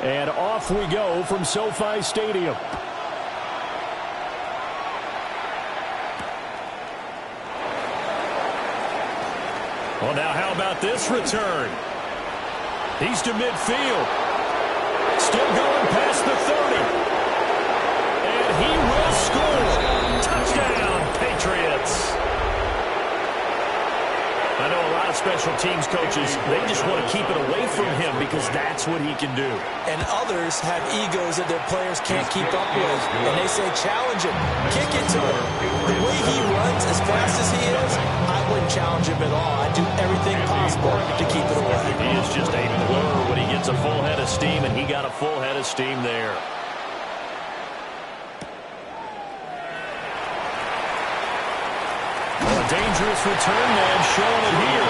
And off we go from SoFi Stadium. Well, now how about this return? He's to midfield. Still going past the 30. And he will score. Touchdown, Patriots. I know a lot of special teams coaches, they just want to keep it away from him because that's what he can do. And others have egos that their players can't keep up with. And they say, challenge him. Kick it to him. The way he runs as fast as he is, I wouldn't challenge him at all. I'd do everything possible to keep it away. He is just a blur when he gets a full head of steam, and he got a full head of steam there. Dangerous return man showing it here.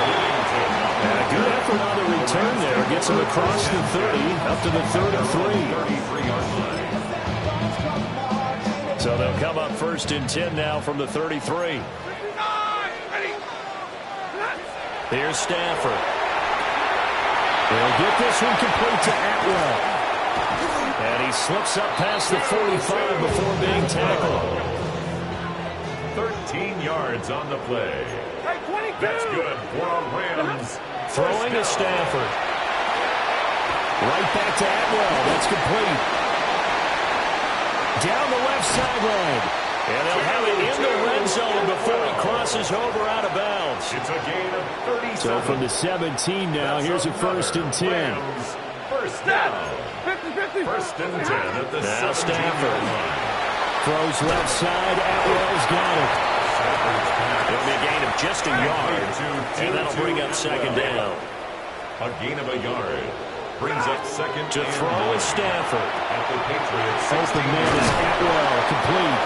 And a good effort on the return there. Gets him across the 30, up to the 33. So they'll come up 1st and 10 now from the 33. Here's Stafford. They'll get this one complete to Atwell. And he slips up past the 45 before being tackled. 13 yards on the play. That's good for a Rams. Throwing to Stafford. Right back to Atwell. That's complete. Down the left sideline. And they'll have it in the red zone before he crosses over out of bounds. It's a gain of 37. So from the 17 now, here's a 1st and 10. First down. 1st and 10 at the 17-yard line. Throws left side. Atwell's got it. It'll be a gain of just a yard. And that'll bring up 2nd down. A gain of a yard. Brings up 2nd to throw is Stafford. At the Patriots. Open man is Atwell. Complete.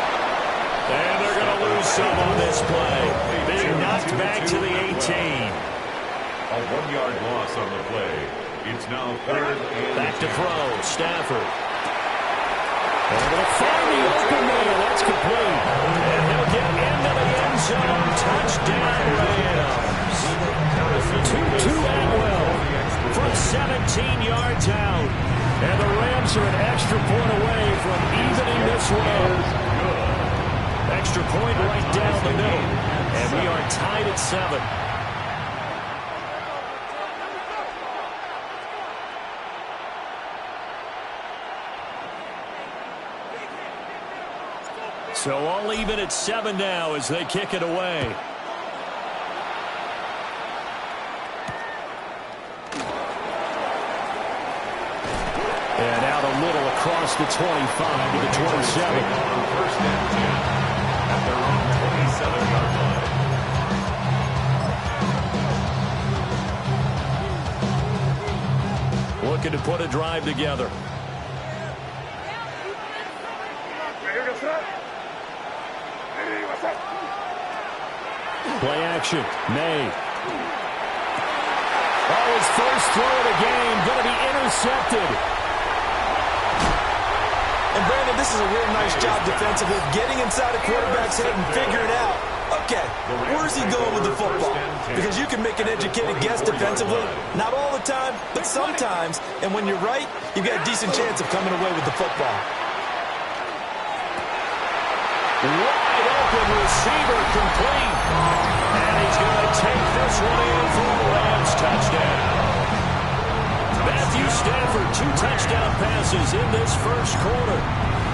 And they're going to lose some on this play. Being knocked back to the 18. A 1-yard loss on the play. It's now 3rd and back to throw. Stafford. And they're going to find the open man. That's complete. And he'll get into the end zone. Touchdown, Rams. 2-2 Atwell from 17 yards out. And the Rams are an extra point away from evening this one. Extra point right down the middle. And we are tied at 7. So all even at 7 now as they kick it away. And out a little across the 25 to the 27. 1st and 10 at their own 27-yard line. Looking to put a drive together. Play action. May. Oh, his first throw of the game going to be intercepted. And Brandon, this is a real nice job defensively, getting inside a quarterback's head and figuring out, okay, where's he going with the football? Because you can make an educated guess defensively, not all the time, but sometimes. And when you're right, you've got a decent chance of coming away with the football. Wide open receiver complete. And he's going to take this one in for a Rams touchdown. Matthew Stafford, 2 touchdown passes in this first quarter.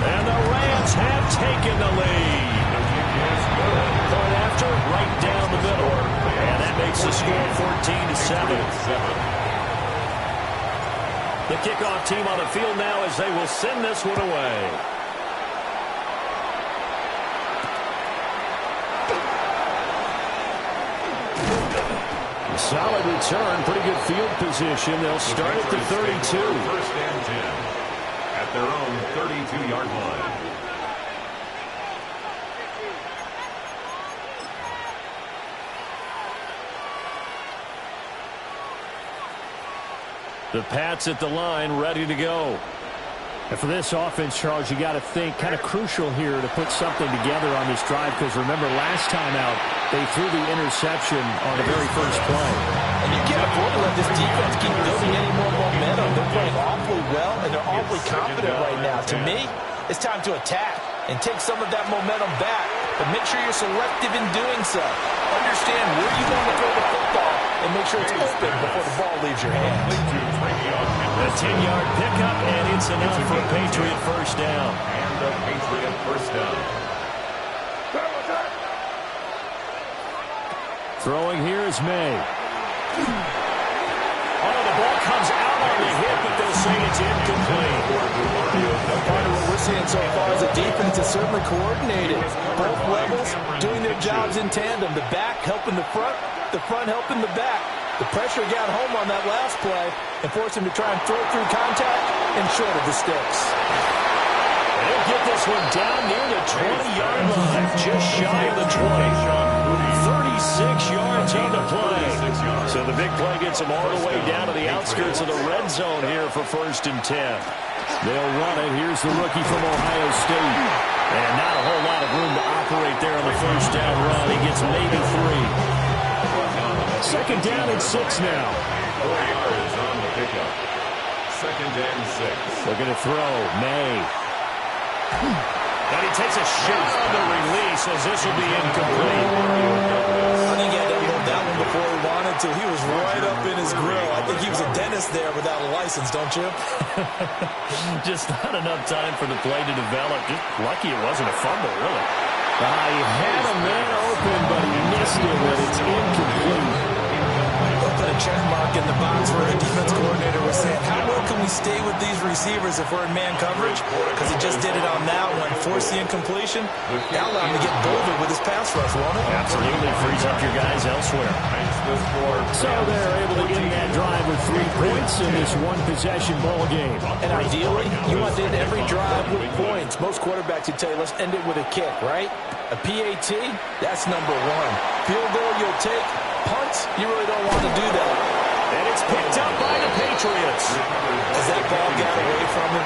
And the Rams have taken the lead. Point after, right down the middle. And that makes the score 14-7. The kickoff team on the field now as they will send this one away. Solid return, pretty good field position. They'll start at the 32. 1st and 10 at their own 32-yard line. The Pats at the line, ready to go. And for this offense, Charles, you got to think kind of crucial here to put something together on this drive, because remember last time out, they threw the interception on the very first play. And you can't afford to let this defense keep building any more momentum. They're playing awfully well, and they're awfully confident right now. To me, it's time to attack and take some of that momentum back. But make sure you're selective in doing so. Understand where you want to throw the football and make sure it's open before the ball leaves your hands. A 10-yard pickup, and it's enough for a Patriot first down. And a Patriot first down. Throwing here is May. Oh, the ball comes out on the hit, but they'll say it's incomplete. Part of what we're seeing so far is the defense is certainly coordinated. Both levels doing their jobs in tandem. The back helping the front helping the back. The pressure got home on that last play and forced him to try and throw through contact and short of the sticks. They'll get this one down near the 20-yard line, just shy of the 20. 36 yards on the play. So the big play gets them all the way down to the outskirts of the red zone here for 1st and 10. They'll run it. Here's the rookie from Ohio State. And not a whole lot of room to operate there on the first down run. He gets maybe 3. 2nd down and 6 now. 4 yards on the pickup. 2nd and 6. Looking to throw. May. And he takes a shot on the release as this will be incomplete. I think he had to unload that one before he wanted to. He was right up in his grill. I think he was a dentist there without a license, don't you? Just not enough time for the play to develop. Just lucky it wasn't a fumble, really. He had a man open, but he missed it, and it's incomplete. Put a check mark in the box where the defense coordinator was saying, how well can we stay with these receivers if we're in man coverage? Because he just did it on that one. Force the incompletion. Now allow him to get bolder with his pass rush, won't it? Absolutely. Frees up your guys elsewhere. So they're able to end that drive with 3 points in this one-possession ball game. And ideally, you want to end every drive with points. Most quarterbacks would tell you, let's end it with a kick, right? A PAT, that's number 1. Field goal you'll take. Punts, you really don't want to do that. And it's picked up by the Patriots. As that ball got away from him,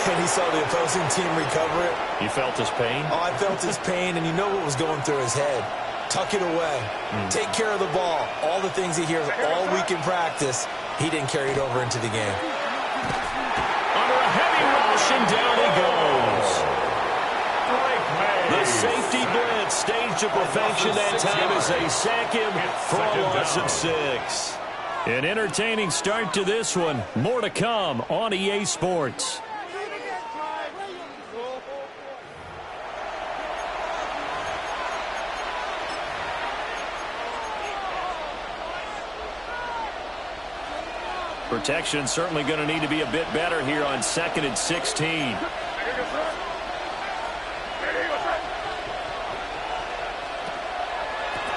and he saw the opposing team recover it. You felt his pain? Oh, I felt his pain, and you know what was going through his head. Tuck it away. Take care of the ball. All the things he hears all week in practice, he didn't carry it over into the game. Under a heavy rush, and down he goes. The safety blitz staged to perfection that time as they sack him for a loss of 6. An entertaining start to this one. More to come on EA Sports. Protection certainly going to need to be a bit better here on 2nd and 16.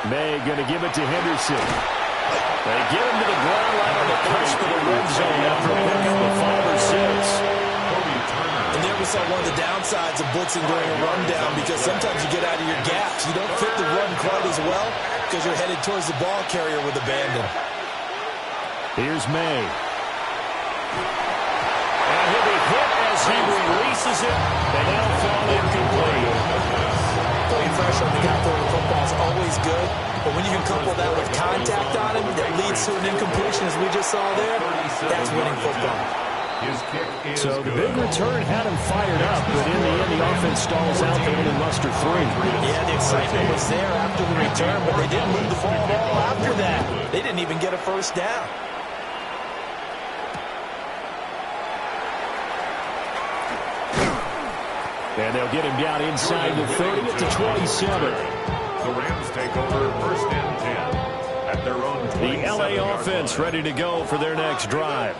May going to give it to Henderson. They get him to the ground line on the cusp of the red zone after a pickup of 5 or 6. And there we saw one of the downsides of blitzing during a rundown, because sometimes you get out of your gaps. You don't fit the run quite as well because you're headed towards the ball carrier with abandon. Here's May. And he'll be hit as he releases it, and that'll fall incomplete. Playing fresh on the guy throwing the football is always good, but when you can couple that with contact on him that leads to an incompletion, as we just saw there, that's winning football. So the big return had him fired up, but in the end, the offense stalls out. They only muster 3. Yeah, the excitement was there after the return, but they didn't move the ball at all after that. They didn't even get a first down. And they'll get him down inside the 30 at the 27. The Rams take over 1st and 10 at their own 27. The LA offense ready to go for their next drive.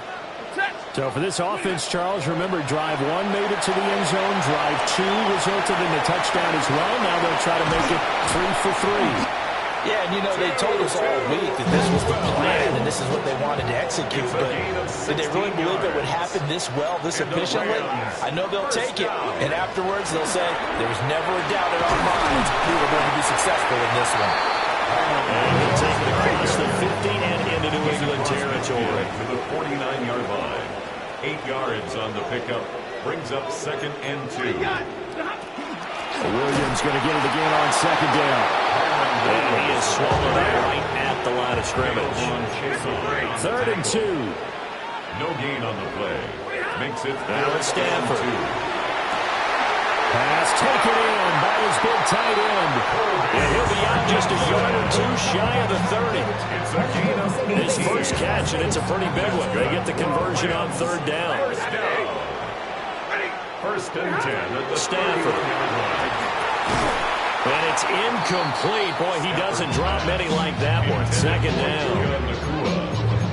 So for this offense, Charles, remember, drive 1 made it to the end zone. Drive 2 resulted in a touchdown as well. Now they'll try to make it 3 for 3. Yeah, and you know, they told us all week that this was the plan and this is what they wanted to execute, but did they really believe it would happen this well, this efficiently? I know they'll take it, and afterwards they'll say, there was never a doubt in our minds we were going to be successful in this one. And he'll take it across the 50 and into New England territory. To the 49-yard line. 8 yards on the pickup. Brings up 2nd and 2. Williams going to get it again on 2nd down. And he is swallowed right at the line of scrimmage. 3rd and 2. No gain on the play. Makes it Stanford. Pass taken in by his big tight end. And he'll be out just a yard or two shy of the 30. It's a gain of His first catch, and it's a pretty big one. They get the conversion on 3rd down. First and 10 at the Stanford. And it's incomplete. Boy, he doesn't drop many like that one. 2nd down.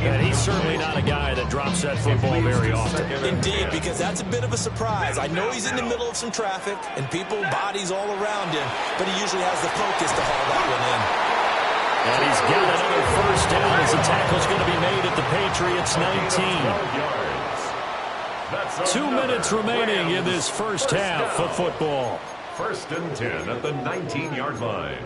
And he's certainly not a guy that drops that football very often. Indeed, because that's a bit of a surprise. I know he's in the middle of some traffic and people, bodies all around him, but he usually has the focus to haul that one in. And he's got another first down as the tackle's going to be made at the Patriots 19. 2 minutes remaining in this first half of football. First and 10 at the 19-yard line.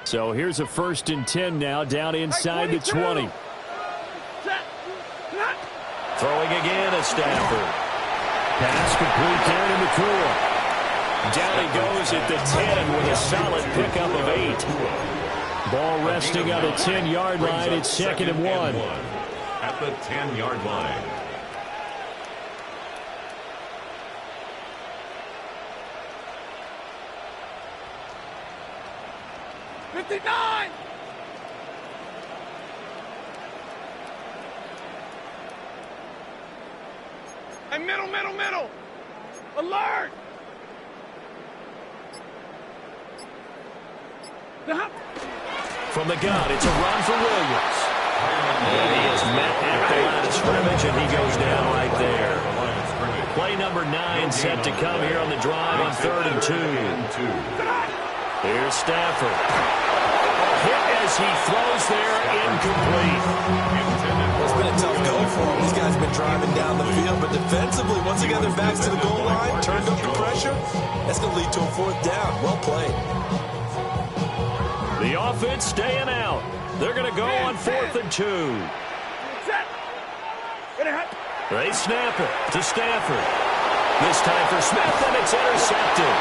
So here's a 1st and 10 now, down inside the 20. Throwing again at Stafford. Pass complete down in the core. Down he goes at the 10 with a solid pickup of 8. Ball resting on the 10-yard line. It's 2nd and 1. At the 10-yard line. Hey, middle. Alert! From the gun, it's a run for Williams. And he is met at the line of scrimmage, and he goes down right there. Play number 9 set to come here on the drive on 3rd and 2. Here's Stafford. Hit as he throws there, incomplete. It's been a tough go for him. These guys have been driving down the field, but defensively, once they got their backs to the goal line, turned up the pressure, that's going to lead to a 4th down. Well played. The offense staying out. They're going to go on 4th and 2. They snap it to Stafford. This time for Smith, and it's intercepted.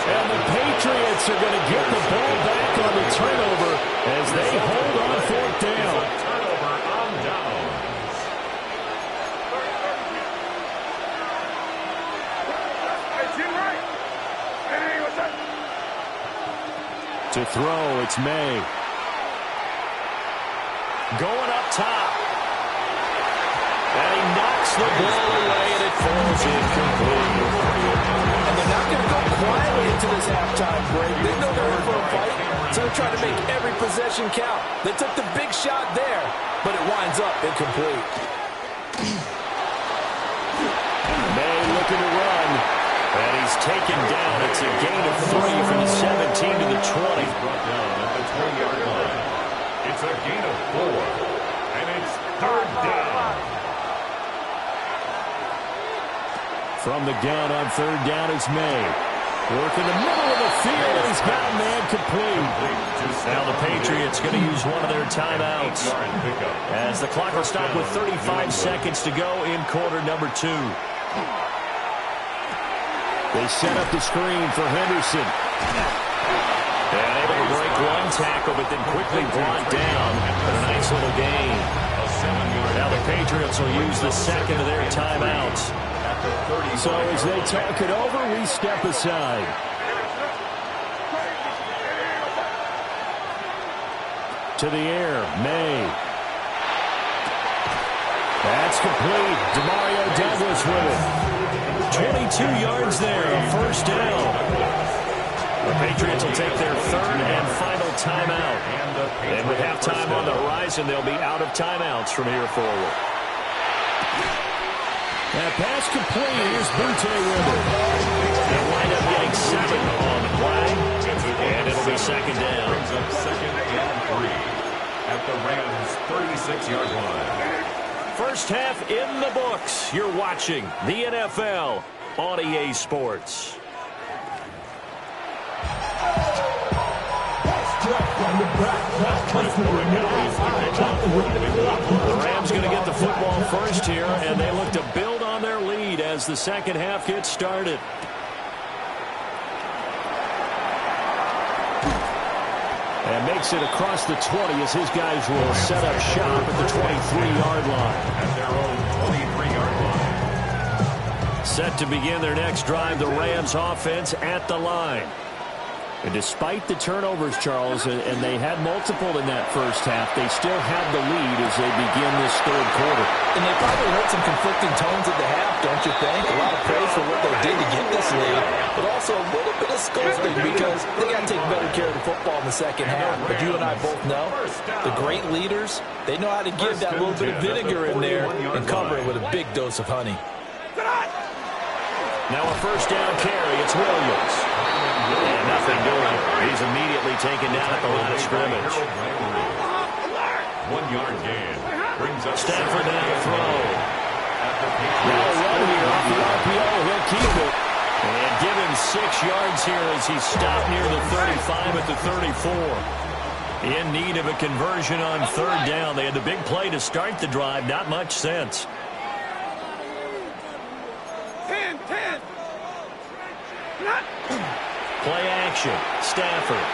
And the Patriots are going to get the ball back on the turnover as they hold on 4th down. Turnover on downs. To throw, it's May. Going up top. And he knocks the ball away, and it falls incomplete. And they're not going to go quietly into this halftime break. They know they're in for a fight, so they're trying to make every possession count. They took the big shot there, but it winds up incomplete. May looking to run. And he's taken down. It's a gain of 3 from the 17 to the 20. Brought down at the 20-yard line. It's a gain of 4. And it's 3rd down. From the gun on 3rd down is May. Work in the middle of the field, and he's got a man complete. Now the Patriots going to use one of their timeouts as the clock will stop with 35 seconds to go in quarter number 2. They set up the screen for Henderson. And able to break one tackle, but then quickly brought down. A nice little gain. Now the Patriots will use the second of their timeouts. So as they talk it over, we step aside. To the air, May. That's complete. Demario Douglas with it. 22 yards there, a first down. The Patriots will take their 3rd and final timeout. And with halftime on the horizon, they'll be out of timeouts from here forward. That pass complete. Here's Butte with it. They'll wind up getting 7 on the play. And it'll be 2nd down. Brings up 2nd and 3 at the Rams' 36-yard line. First half in the books. You're watching the NFL on EA Sports. The Rams going to get the football first here, and they look to build on their lead as the second half gets started. And makes it across the 20 as his guys will set up shop at the 23-yard line. At their own 23-yard line. Set to begin their next drive, the Rams offense at the line. And despite the turnovers, Charles, and they had multiple in that first half, they still have the lead as they begin this third quarter. And they probably heard some conflicting tones at the half, don't you think? A lot of praise for what they did to get this lead, but also a little bit of scolding because they got to take better care of the football in the second half. But you and I both know the great leaders, they know how to give that little bit of vinegar in there and cover it with a big dose of honey. Now a first down carry. It's Williams. And nothing doing. He's immediately taken down at the line of scrimmage. 1 yard gain. Brings up Stafford down to throw. Now a run here off the RPO. He'll keep it. And give him 6 yards here as he stopped near the 35 at the 34. In need of a conversion on third down. They had the big play to start the drive. Not much sense. 10. Play action. Stafford.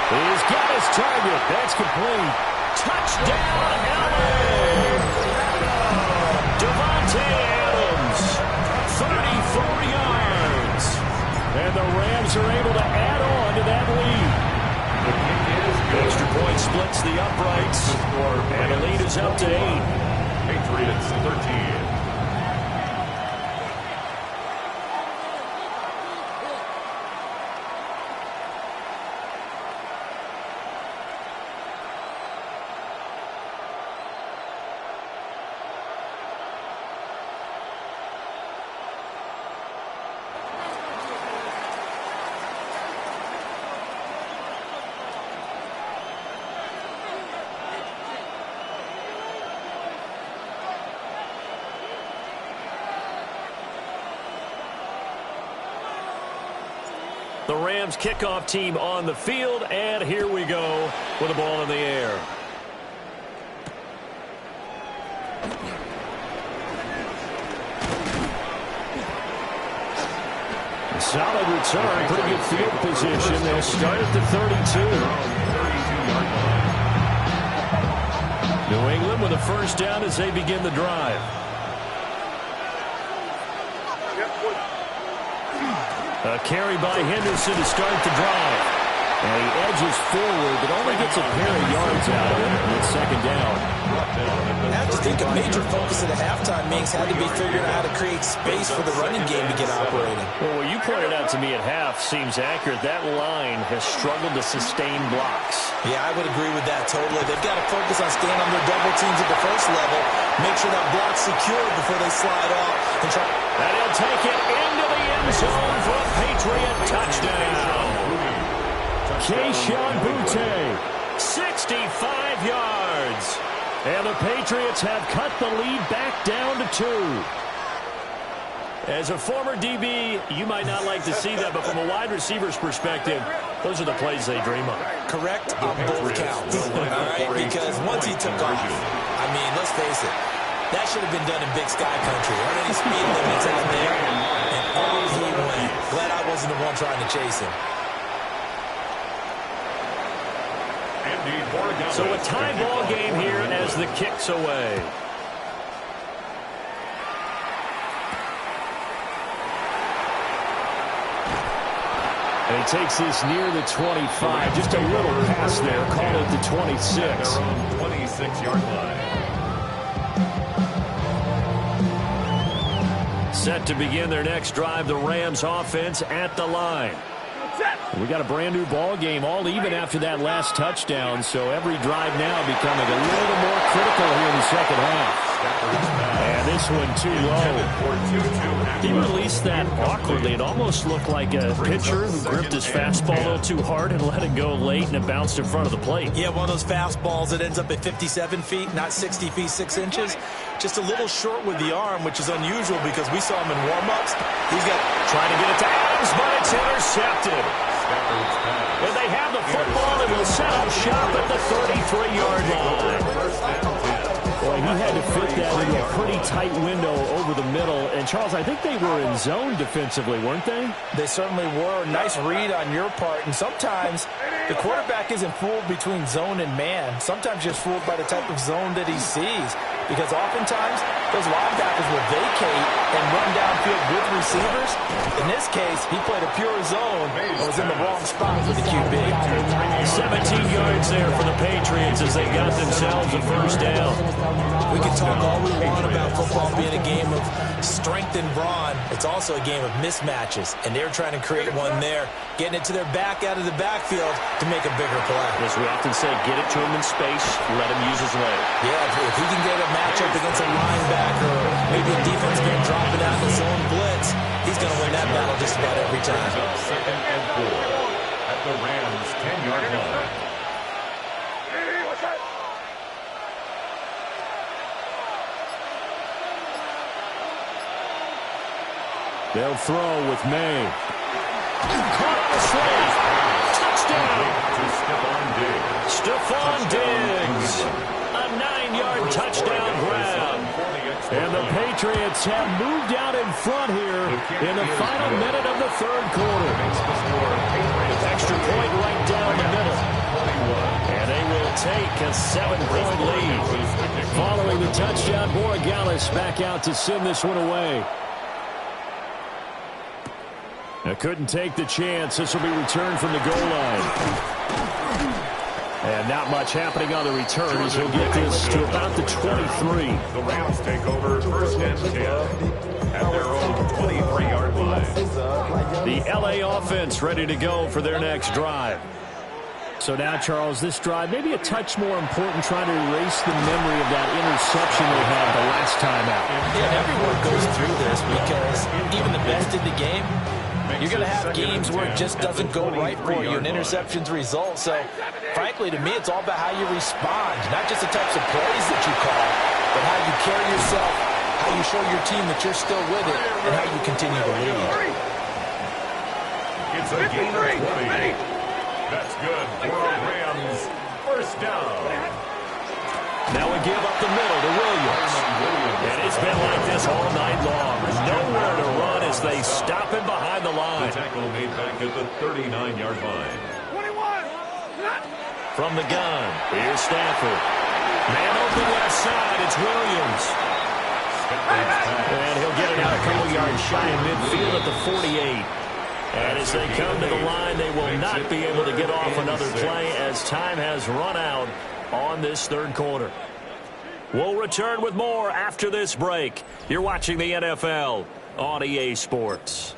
He's got his target. That's complete. Touchdown, LA! Devontae Adams. 34 yards. And the Rams are able to add on to that lead. Extra point splits the uprights. And the lead is up to 8. Patriots 13. The Rams kickoff team on the field, and here we go with the ball in the air. Solid return, pretty good field position. They'll start at the 32. New England with a first down as they begin the drive. A carry by Henderson to start the drive. And he edges forward, but only gets a pair of yards out of it. And it's second down. I have to think a major focus at the halftime means had to be figuring out how to create space for the running game to get operating. Well, what you pointed out to me at half seems accurate. That line has struggled to sustain blocks. Yeah, I would agree with that totally. They've got to focus on staying on their double teams at the first level, make sure that block's secured before they slide off. And he'll take it into the end zone for a Patriot touchdown. Keyshawn Boutte, 65 yards. And the Patriots have cut the lead back down to 2. As a former DB, you might not like to see that, but from a wide receiver's perspective, those are the plays they dream of. Correct on both counts, all right? Because once he took off, I mean, let's face it, that should have been done in Big Sky Country. Aren't any speed limits out there? And on he went. Glad I wasn't the one trying to chase him. So a tie ball game here as the kick's away. And he takes this near the 25. Just a little pass there. Call it the 26. 26-yard line. Set to begin their next drive, the Rams offense at the line. We got a brand new ball game, all even after that last touchdown. So every drive now becoming a little more critical here in the second half. And this one too low. He released that awkwardly. It almost looked like a pitcher who gripped his fastball a little too hard and let it go late, and it bounced in front of the plate. Yeah, one of those fastballs that ends up at 57 feet, not 60 feet, 6 inches. Just a little short with the arm, which is unusual because we saw him in warm-ups. He's got trying to get it to Adams, but it's intercepted. And they have the football and will set up shop at the 33-yard line. Boy, he had to fit that into a pretty tight window over the middle. And, Charles, I think they were in zone defensively, weren't they? They certainly were. Nice read on your part. And sometimes the quarterback isn't fooled between zone and man. Sometimes just fooled by the type of zone that he sees. Because oftentimes, those linebackers will vacate and run downfield with receivers. In this case, he played a pure zone and was in the wrong spot for the QB. 17 yards there for the Patriots as they got themselves a first down. We can talk all we want about football being a game of strength and brawn. It's also a game of mismatches, and they're trying to create one there, getting it to their back out of the backfield to make a bigger play. As we often say, get it to him in space, let him use his leg. Yeah, if he can get a matchup against a linebacker, or maybe a defense game dropping out in his own blitz, he's going to win that battle just about every time. Second and 4 at the Rams' 10-yard line. They'll throw with May. Caught on the slant. Touchdown. Stephon Diggs. A 9-yard touchdown grab. And the Patriots have moved out in front here in the final minute of the third quarter. Extra point right down the middle. And they will take a 7-point lead. Following the touchdown, Borregales back out to send this one away. I couldn't take the chance. This will be returned from the goal line. And not much happening on the return as he'll get this to about the 23. The Rams take over first and 10 at their own 23-yard line. The LA offense ready to go for their next drive. So now, Charles, this drive maybe a touch more important, trying to erase the memory of that interception they had the last time out. Yeah, everyone goes through this because even the best in the game, you're going to have games where it just doesn't go right for you, and interceptions result. So, frankly, to me, it's all about how you respond, not just the types of plays that you call, but how you carry yourself, how you show your team that you're still with it, and how you continue to lead. It's a gain of 20. That's good for a Rams first down. Now we give up the middle to Williams. And it's been like this all night long. Nowhere to run as they stop him behind the line. The tackle made back at the 39-yard line. 21. From the gun, here's Stafford. Man open left side, it's Williams. And he'll get it out a couple yards shy of midfield at the 48. And as they come to the line, they will not be able to get off another play as time has run out on this third quarter. We'll return with more after this break. You're watching the NFL on EA Sports.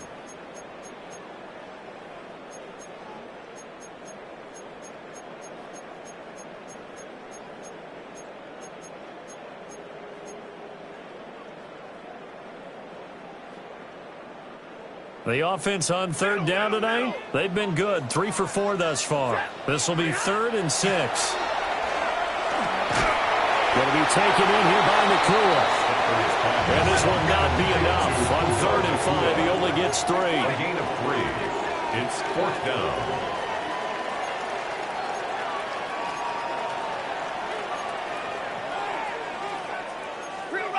The offense on third down tonight, they've been good. 3 for 4 thus far. This will be 3rd and 6. Going to be taken in here by Nakua. And this will not be enough. On 3rd and 5, he only gets 3. A gain of 3. It's 4th down.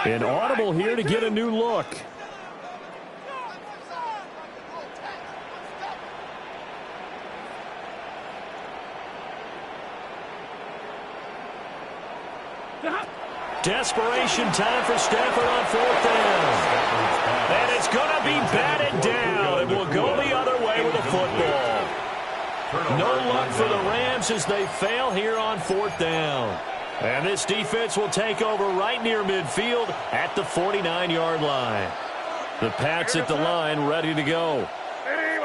An audible here to get a new look. Desperation time for Stafford on 4th down. And it's going to be batted down. It will go the other way with a football. No luck for the Rams as they fail here on 4th down. And this defense will take over right near midfield at the 49-yard line. The Pats at the line ready to go.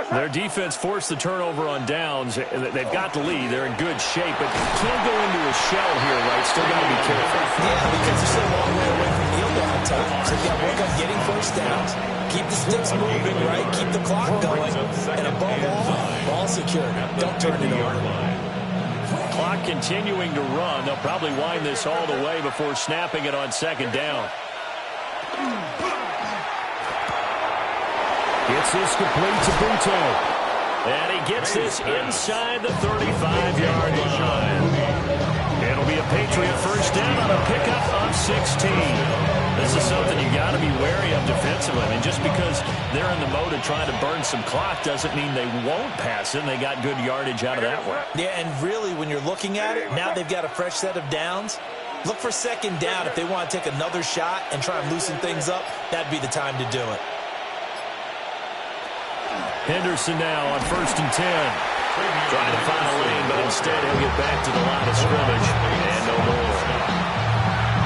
Their defense forced the turnover on downs. They've got the lead. They're in good shape, but can't go into a shell here, right? Still got to be careful. Yeah, because they're still a long way away from field goal at times. So you got to work on getting first downs, keep the sticks moving, right? Keep the clock going, and above all, ball secure. Don't turn it over. Clock continuing to run. They'll probably wind this all the way before snapping it on 2nd down. Gets this complete to Butte. And he gets this inside the 35-yard line. It'll be a Patriot first down on a pickup of 16. This is something you got to be wary of defensively. I mean, just because they're in the mode of trying to burn some clock doesn't mean they won't pass it, and they got good yardage out of that one. Yeah, and really, when you're looking at it, now they've got a fresh set of downs. Look for second down if they want to take another shot and try and loosen things up. That'd be the time to do it. Henderson now on 1st and 10. Trying to find a lane, but instead he'll get back to the line of scrimmage. And no more.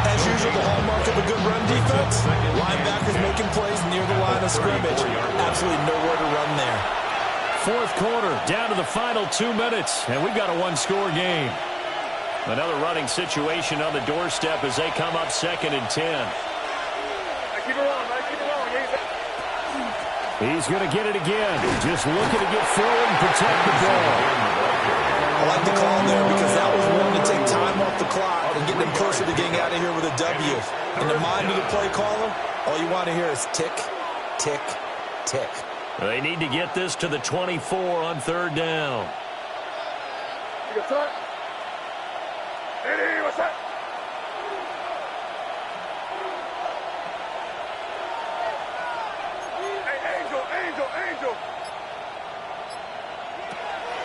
As usual, the hallmark of a good run defense, linebackers making plays near the line of scrimmage. Absolutely nowhere to run there. 4th quarter, down to the final 2 minutes, and we've got a one-score game. Another running situation on the doorstep as they come up 2nd and 10. Keep it rolling, man. Keep it rolling. He's going to get it again. Just looking to get forward and protect the ball. I like the call there because that was one to take time off the clock and get them closer to getting out of here with a W. In the mind of the play caller, all you want to hear is tick, tick, tick. They need to get this to the 24 on 3rd down. You got time? Hey, what's that? Angel.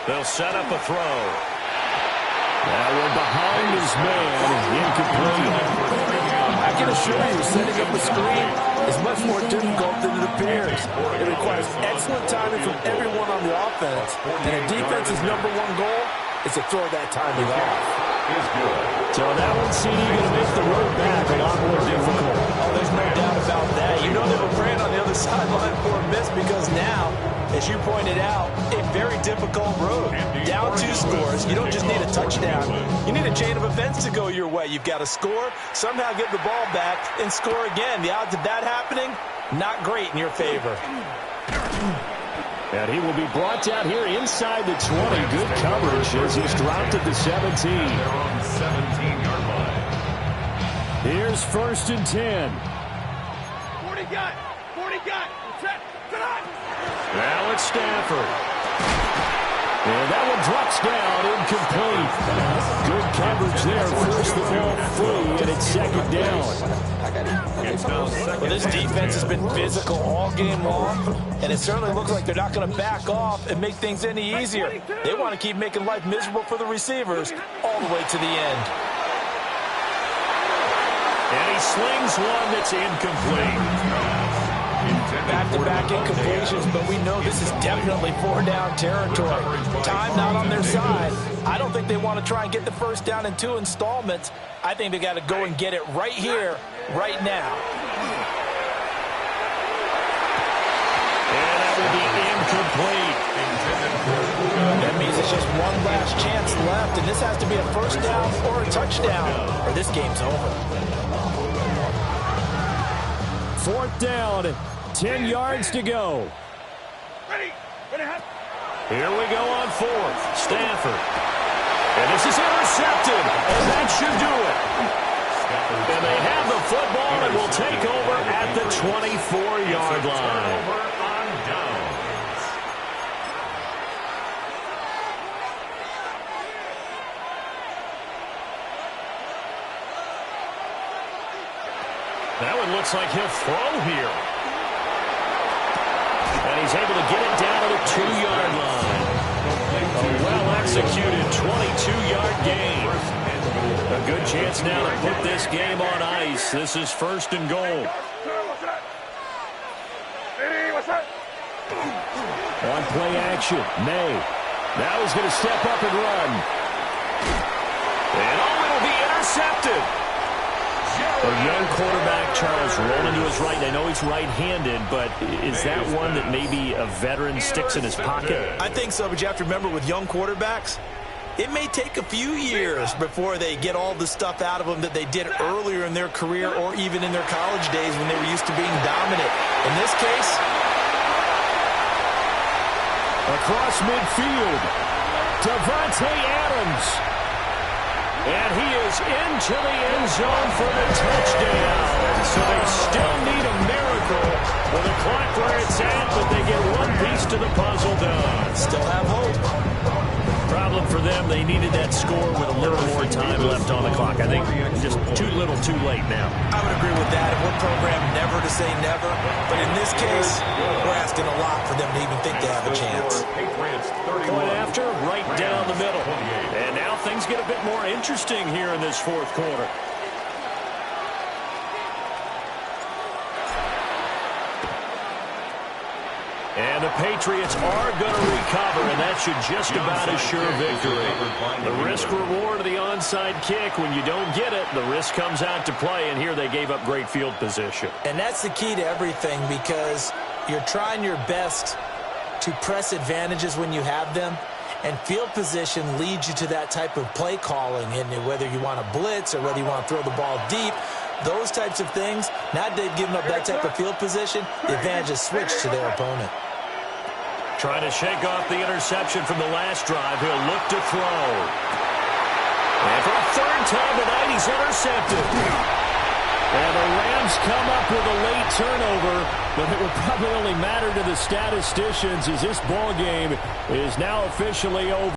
They'll set up a throw. That one behind his man, incomplete. I can assure you, setting up a screen is much more difficult than it appears. It requires excellent timing from everyone on the offense, and a defense's #1 goal is to throw that timing off. So that one, CD, going to make the road back a lot more difficult. Oh, there's no doubt about that. You know they were praying on the other sideline for a miss because now, as you pointed out, a very difficult road. Down 2 scores. You don't just need a touchdown. You need a chain of events to go your way. You've got to score, somehow get the ball back, and score again. The odds of that happening, not great in your favor. And he will be brought down here inside the 20. Good coverage as he's dropped at the 17. They're on the 17-yard line. Here's 1st and 10. 40 got. Set. Now it's Stafford. And that one drops down, incomplete. Good coverage there, forced the ball free, and it's 2nd down. Well, this defense has been physical all game long, and it certainly looks like they're not going to back off and make things any easier. They want to keep making life miserable for the receivers all the way to the end. And he slings one that's incomplete. Back-to-back incompletions, but we know this is definitely 4-down territory. Time not on their side. I don't think they want to try and get the first down in 2 installments. I think they got to go and get it right here, right now. And that will be incomplete. That means it's just one last chance left, and this has to be a first down or a touchdown, or this game's over. 4th down. 10 yards to go. Ready. Here we go on 4th. Stafford. And this is intercepted. And that should do it. And they have the football and will take over at the 24-yard line. On downs. That one looks like he'll throw here. And he's able to get it down to the 2-yard line. A well-executed 22-yard gain. A good chance now to put this game on ice. This is 1st and goal. On play action, May. Now he's going to step up and run. And it'll be intercepted. A young quarterback, Charles, rolling to his right. I know he's right-handed, but is that one that maybe a veteran sticks in his pocket? I think so, but you have to remember with young quarterbacks, it may take a few years before they get all the stuff out of them that they did earlier in their career or even in their college days when they were used to being dominant. In this case, across midfield, Davante Adams. And he is into the end zone for the touchdown. So they still need a miracle with the clock where it's at, but they get one piece to the puzzle done. still have hope. Problem for them. They needed that score with a little more time left on the clock. I think just too little too late now. I would agree with that. And we're programmed never to say never. But in this case, we're asking a lot for them to even think they have a chance. Point after, right down the middle. And now things get a bit more interesting here in this fourth quarter. And the Patriots are going to recover, and that should just about assure victory. The risk-reward of the onside kick, when you don't get it, the risk comes out to play, and here they gave up great field position. And that's the key to everything, because you're trying your best to press advantages when you have them, and field position leads you to that type of play calling, and whether you want to blitz or whether you want to throw the ball deep, those types of things, now they've given up that type of field position, the advantage is switched to their opponent. Trying to shake off the interception from the last drive. He'll look to throw. And for a third time tonight, he's intercepted. And the Rams come up with a late turnover, but it will probably only matter to the statisticians as this ball game is now officially over.